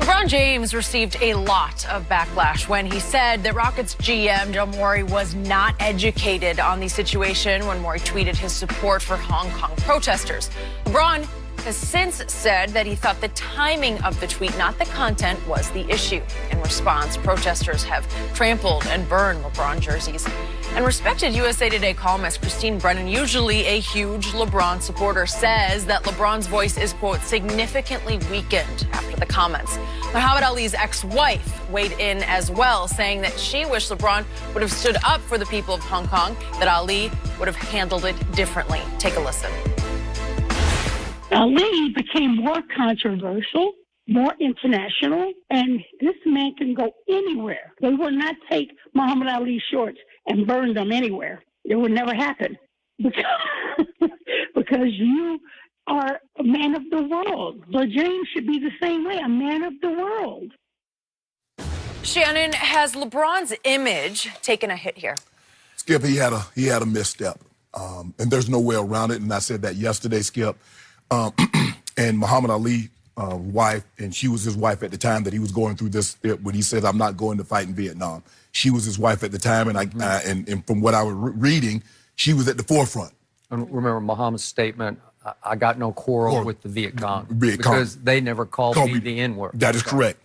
LeBron James received a lot of backlash when he said that Rockets GM Daryl Morey was not educated on the situation when Morey tweeted his support for Hong Kong protesters. LeBron has since said that he thought the timing of the tweet, not the content, was the issue. In response, protesters have trampled and burned LeBron jerseys. And respected USA Today columnist Christine Brennan, usually a huge LeBron supporter, says that LeBron's voice is, quote, significantly weakened after the comments. Muhammad Ali's ex-wife weighed in as well, saying that she wished LeBron would have stood up for the people of Hong Kong, that Ali would have handled it differently. Take a listen. Ali became more controversial, more international, and this man can go anywhere. They will not take Muhammad Ali's shorts and burn them anywhere. It would never happen because you are a man of the world. But James should be the same way, a man of the world. Shannon, has LeBron's image taken a hit here? Skip, he had a misstep, and there's no way around it. And I said that yesterday, Skip. And Muhammad Ali's wife, and she was his wife at the time that he was going through this, when he said, "I'm not going to fight in Vietnam." She was his wife at the time, and and from what I was reading, she was at the forefront. And remember Muhammad's statement, I got no quarrel with the Viet Cong, because they never called me the N-word. That is correct.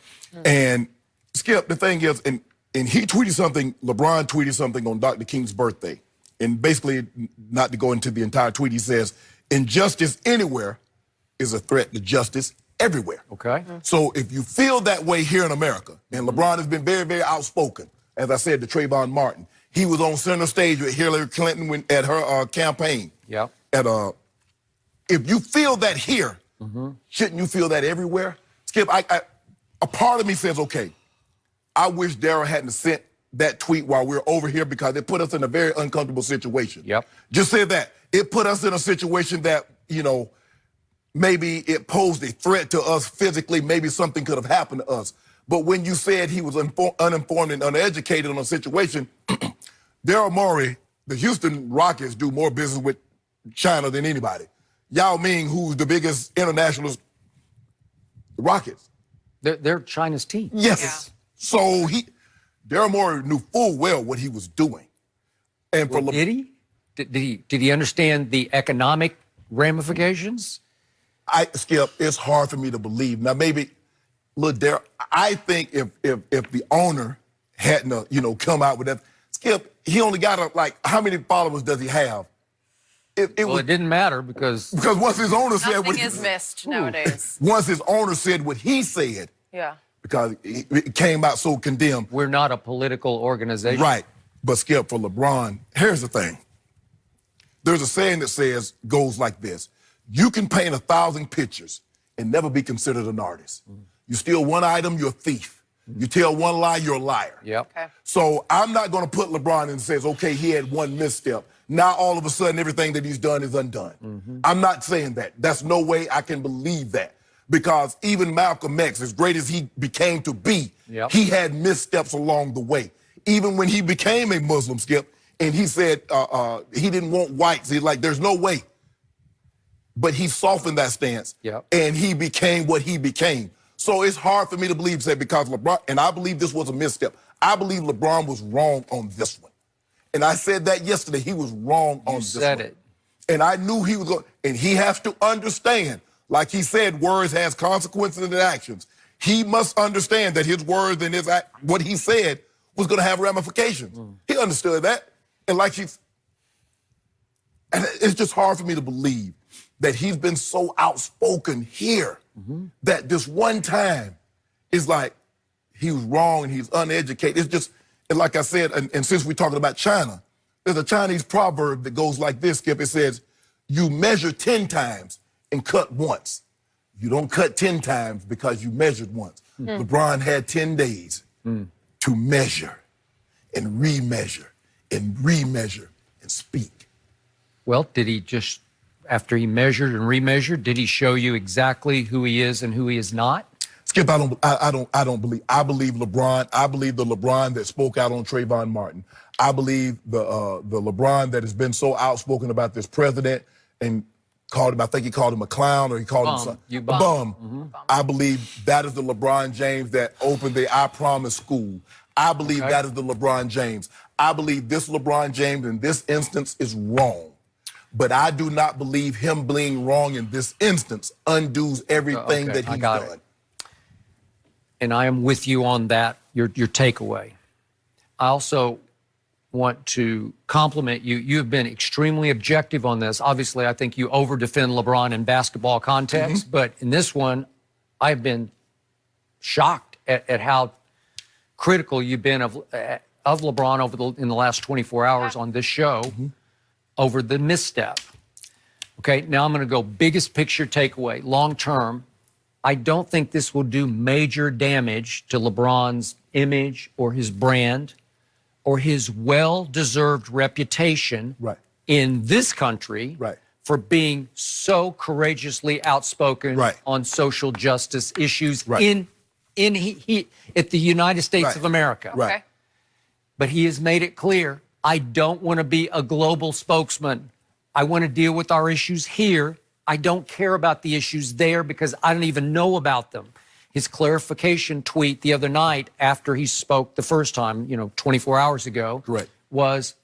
And Skip, the thing is, and he tweeted something, LeBron tweeted something on Dr. King's birthday. And basically, not to go into the entire tweet, he says, "Injustice anywhere is a threat to justice everywhere." Okay. So if you feel that way here in America, and LeBron has been very, very outspoken, as I said to Trayvon Martin, he was on center stage with Hillary Clinton at her campaign. Yeah. If you feel that here, shouldn't you feel that everywhere? Skip, a part of me says, okay, I wish Daryl hadn't sent that tweet while we're over here, because it put us in a very uncomfortable situation. Yep. Just say that. It put us in a situation that, maybe it posed a threat to us physically. Maybe something could have happened to us. But when you said he was uninformed and uneducated on a situation, Daryl Morey, the Houston Rockets do more business with China than anybody. Yao Ming, who's the biggest internationalist, the Rockets. They're China's team. Yes. Yeah. So Daryl Morey knew full well what he was doing. And for Did he? Did he understand the economic ramifications? Skip, it's hard for me to believe. Now, maybe, look, Daryl, I think if the owner hadn't, come out with that, Skip, he only got how many followers does he have? It didn't matter because once his owner said what is missed nowadays. Once his owner said what he said, yeah, because it came out so condemned. We're not a political organization, right? But Skip, for LeBron, here's the thing. There's a saying that goes like this: you can paint 1,000 pictures and never be considered an artist. You steal one item, you're a thief. You tell one lie, you're a liar. Yep. Okay. So I'm not going to put LeBron in and says, okay, he had one misstep. Now all of a sudden everything that he's done is undone. I'm not saying that. That's no way I can believe that. Because even Malcolm X, as great as he became to be, he had missteps along the way. Even when he became a Muslim, Skip, and he said he didn't want whites, he's like, there's no way. But he softened that stance, and he became what he became. So it's hard for me to believe that because LeBron, and I believe this was a misstep. I believe LeBron was wrong on this one. And I said that yesterday. He was wrong on this one. You said it. And I knew he was going, and he has to understand, like he said, words has consequences and actions. He must understand that his words and what he said was going to have ramifications. He understood that. And and it's just hard for me to believe that he's been so outspoken here that this one time is like he was wrong and he's uneducated. It's just, and like I said, and since we're talking about China, there's a Chinese proverb that goes like this, Skip. It says, you measure 10 times and cut once. You don't cut 10 times because you measured once. LeBron had 10 days to measure and remeasure and remeasure and speak. Well, did he just, after he measured and remeasured, did he show you exactly who he is and who he is not? Skip, I don't believe. I believe LeBron. I believe the LeBron that spoke out on Trayvon Martin. I believe the LeBron that has been so outspoken about this president and I think he called him a clown, or he called him something. You A bum. bum. I believe that is the LeBron James that opened the I Promise school. I believe that is the LeBron James. I believe this LeBron James in this instance is wrong. But I do not believe him being wrong in this instance undoes everything that he's done. And I am with you on that, your takeaway. I also want to compliment you. You have been extremely objective on this. Obviously, I think you over-defend LeBron in basketball context, but in this one, I've been shocked at how critical you've been of LeBron in the last 24 hours on this show over the misstep. Okay, now I'm going to go biggest picture takeaway, long term. I don't think this will do major damage to LeBron's image or his brand or his well-deserved reputation in this country for being so courageously outspoken on social justice issues at the United States of America. Okay. But he has made it clear, I don't want to be a global spokesman. I want to deal with our issues here. I don't care about the issues there because I don't even know about them. His clarification tweet the other night after he spoke the first time, 24 hours ago, was,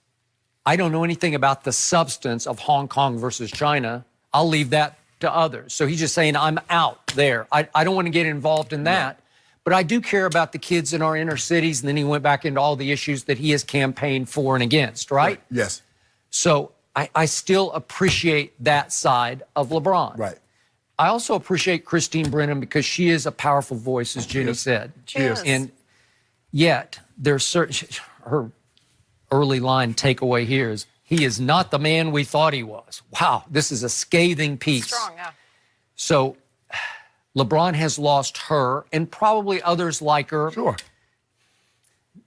I don't know anything about the substance of Hong Kong versus China. I'll leave that to others. So he's just saying, I'm out there. I don't want to get involved in that. But I do care about the kids in our inner cities. And then he went back into all the issues that he has campaigned for and against, right? Yes. So I still appreciate that side of LeBron. Right. I also appreciate Christine Brennan because she is a powerful voice, as Jenny said. She is. And yet, there's certain, her early line takeaway here is, he is not the man we thought he was. Wow, this is a scathing piece. Strong, yeah. So LeBron has lost her and probably others like her. Sure.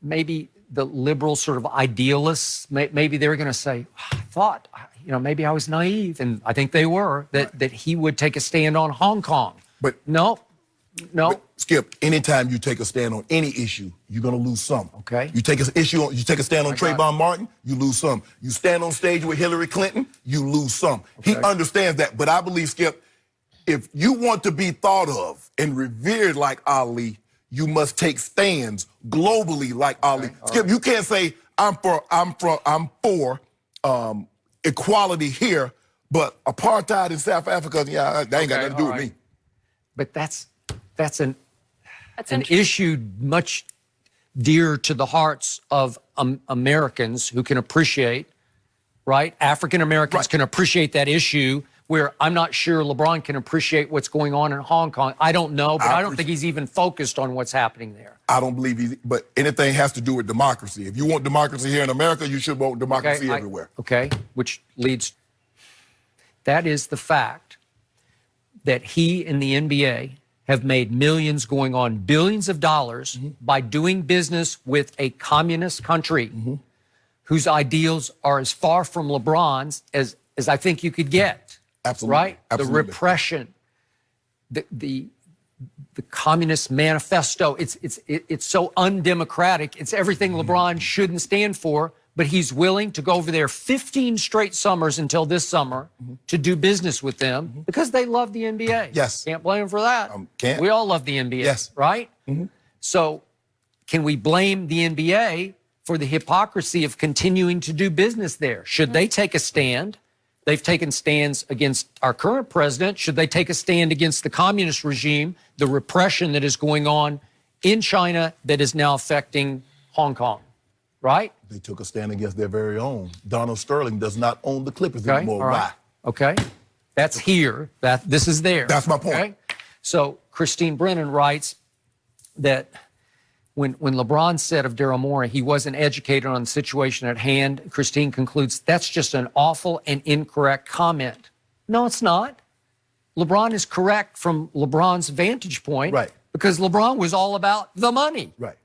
Maybe the liberal sort of idealists, maybe they're going to say, I thought, maybe I was naive, and I think they were, that he would take a stand on Hong Kong. But no. But Skip, anytime you take a stand on any issue, you're going to lose some. Okay. You take a stand on Trayvon Martin, you lose some. You stand on stage with Hillary Clinton, you lose some. He understands that. But I believe, Skip, if you want to be thought of and revered like Ali, you must take stands globally like Ali. Skip, you can't say I'm for equality here, but apartheid in South Africa, that ain't got nothing to do with me. But that's an issue much dear to the hearts of Americans who can appreciate, right? African Americans can appreciate that issue, where I'm not sure LeBron can appreciate what's going on in Hong Kong. I don't know, but I don't think he's even focused on what's happening there. I don't believe but anything has to do with democracy. If you want democracy here in America, you should want democracy everywhere. Which leads, that is the fact that he and the NBA have made millions, going on billions of dollars by doing business with a communist country whose ideals are as far from LeBron's as I think you could get. Absolutely. Right? Absolutely. The repression, the Communist Manifesto, it's so undemocratic. It's everything LeBron shouldn't stand for, but he's willing to go over there 15 straight summers until this summer to do business with them because they love the NBA. Yes. Can't blame him for that. Can't. We all love the NBA, yes. Right? So can we blame the NBA for the hypocrisy of continuing to do business there? Should they take a stand? They've taken stands against our current president. Should they take a stand against the communist regime, the repression that is going on in China that is now affecting Hong Kong, right? They took a stand against their very own. Donald Sterling does not own the Clippers anymore. Why? Okay. That's here. This is there. That's my point. Okay? So Christine Brennan writes that when LeBron said of Daryl Morey he wasn't educated on the situation at hand, Christine concludes that's just an awful and incorrect comment. No, it's not. LeBron is correct from LeBron's vantage point, because LeBron was all about the money. Right.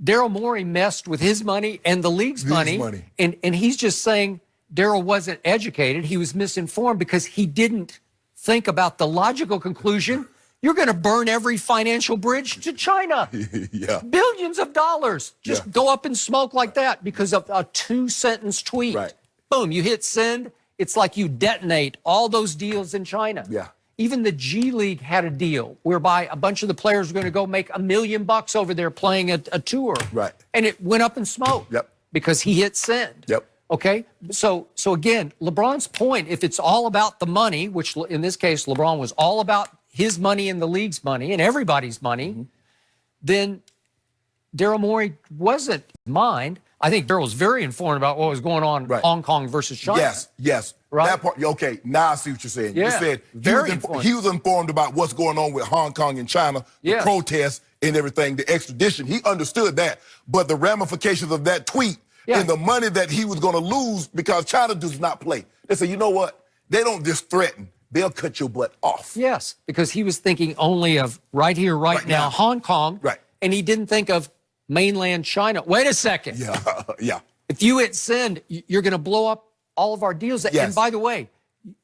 Daryl Morey messed with his money and the league's money. And he's just saying Daryl wasn't educated. He was misinformed because he didn't think about the logical conclusion. You're going to burn every financial bridge to China. Billions of dollars just go up in smoke like that because of a 2-sentence tweet. Boom, you hit send. it's like you detonate all those deals in China. Yeah. Even the G League had a deal whereby a bunch of the players were going to go make $1 million over there playing a tour. Right. And it went up in smoke. Yep. Because he hit send. Yep. Okay. So again, LeBron's point, if it's all about the money, which in this case, LeBron was all about his money and the league's money and everybody's money, then Daryl Morey wasn't mind. I think Daryl was very informed about what was going on in Hong Kong versus China. Yes. Right. That part, okay, now I see what you're saying. Yeah, You said he was informed about what's going on with Hong Kong and China, the protests and everything, the extradition. He understood that. But the ramifications of that tweet and the money that he was going to lose because China does not play. They say, you know what? They don't just threaten. They'll cut your butt off. Yes, because he was thinking only of right here, right now, Hong Kong. Right. And he didn't think of mainland China. Wait a second. Yeah. If you hit send, you're going to blow up all of our deals. Yes. And by the way,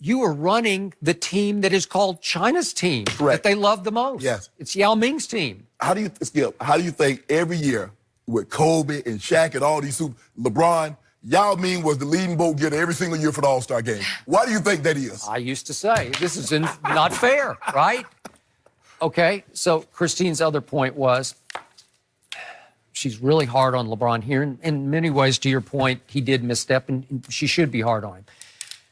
you are running the team that is called China's team that they love the most. Yes. It's Yao Ming's team. How do you, Skip, how do you think every year with Kobe and Shaq and all these LeBron, Yao Ming was the leading vote getter every single year for the All-Star game? Why do you think that is? I used to say, this is not fair, right? Okay, so Christine's other point was she's really hard on LeBron here. And in many ways, to your point, he did misstep, and she should be hard on him.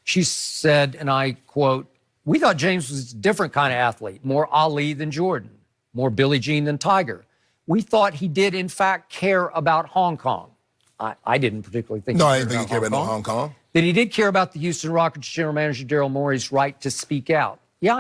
She said, and I quote, "We thought James was a different kind of athlete, more Ali than Jordan, more Billie Jean than Tiger. We thought he did, in fact, care about Hong Kong." I didn't particularly think I didn't think he cared about Hong Kong. That he did care about the Houston Rockets general manager Daryl Morey's right to speak out. Yeah,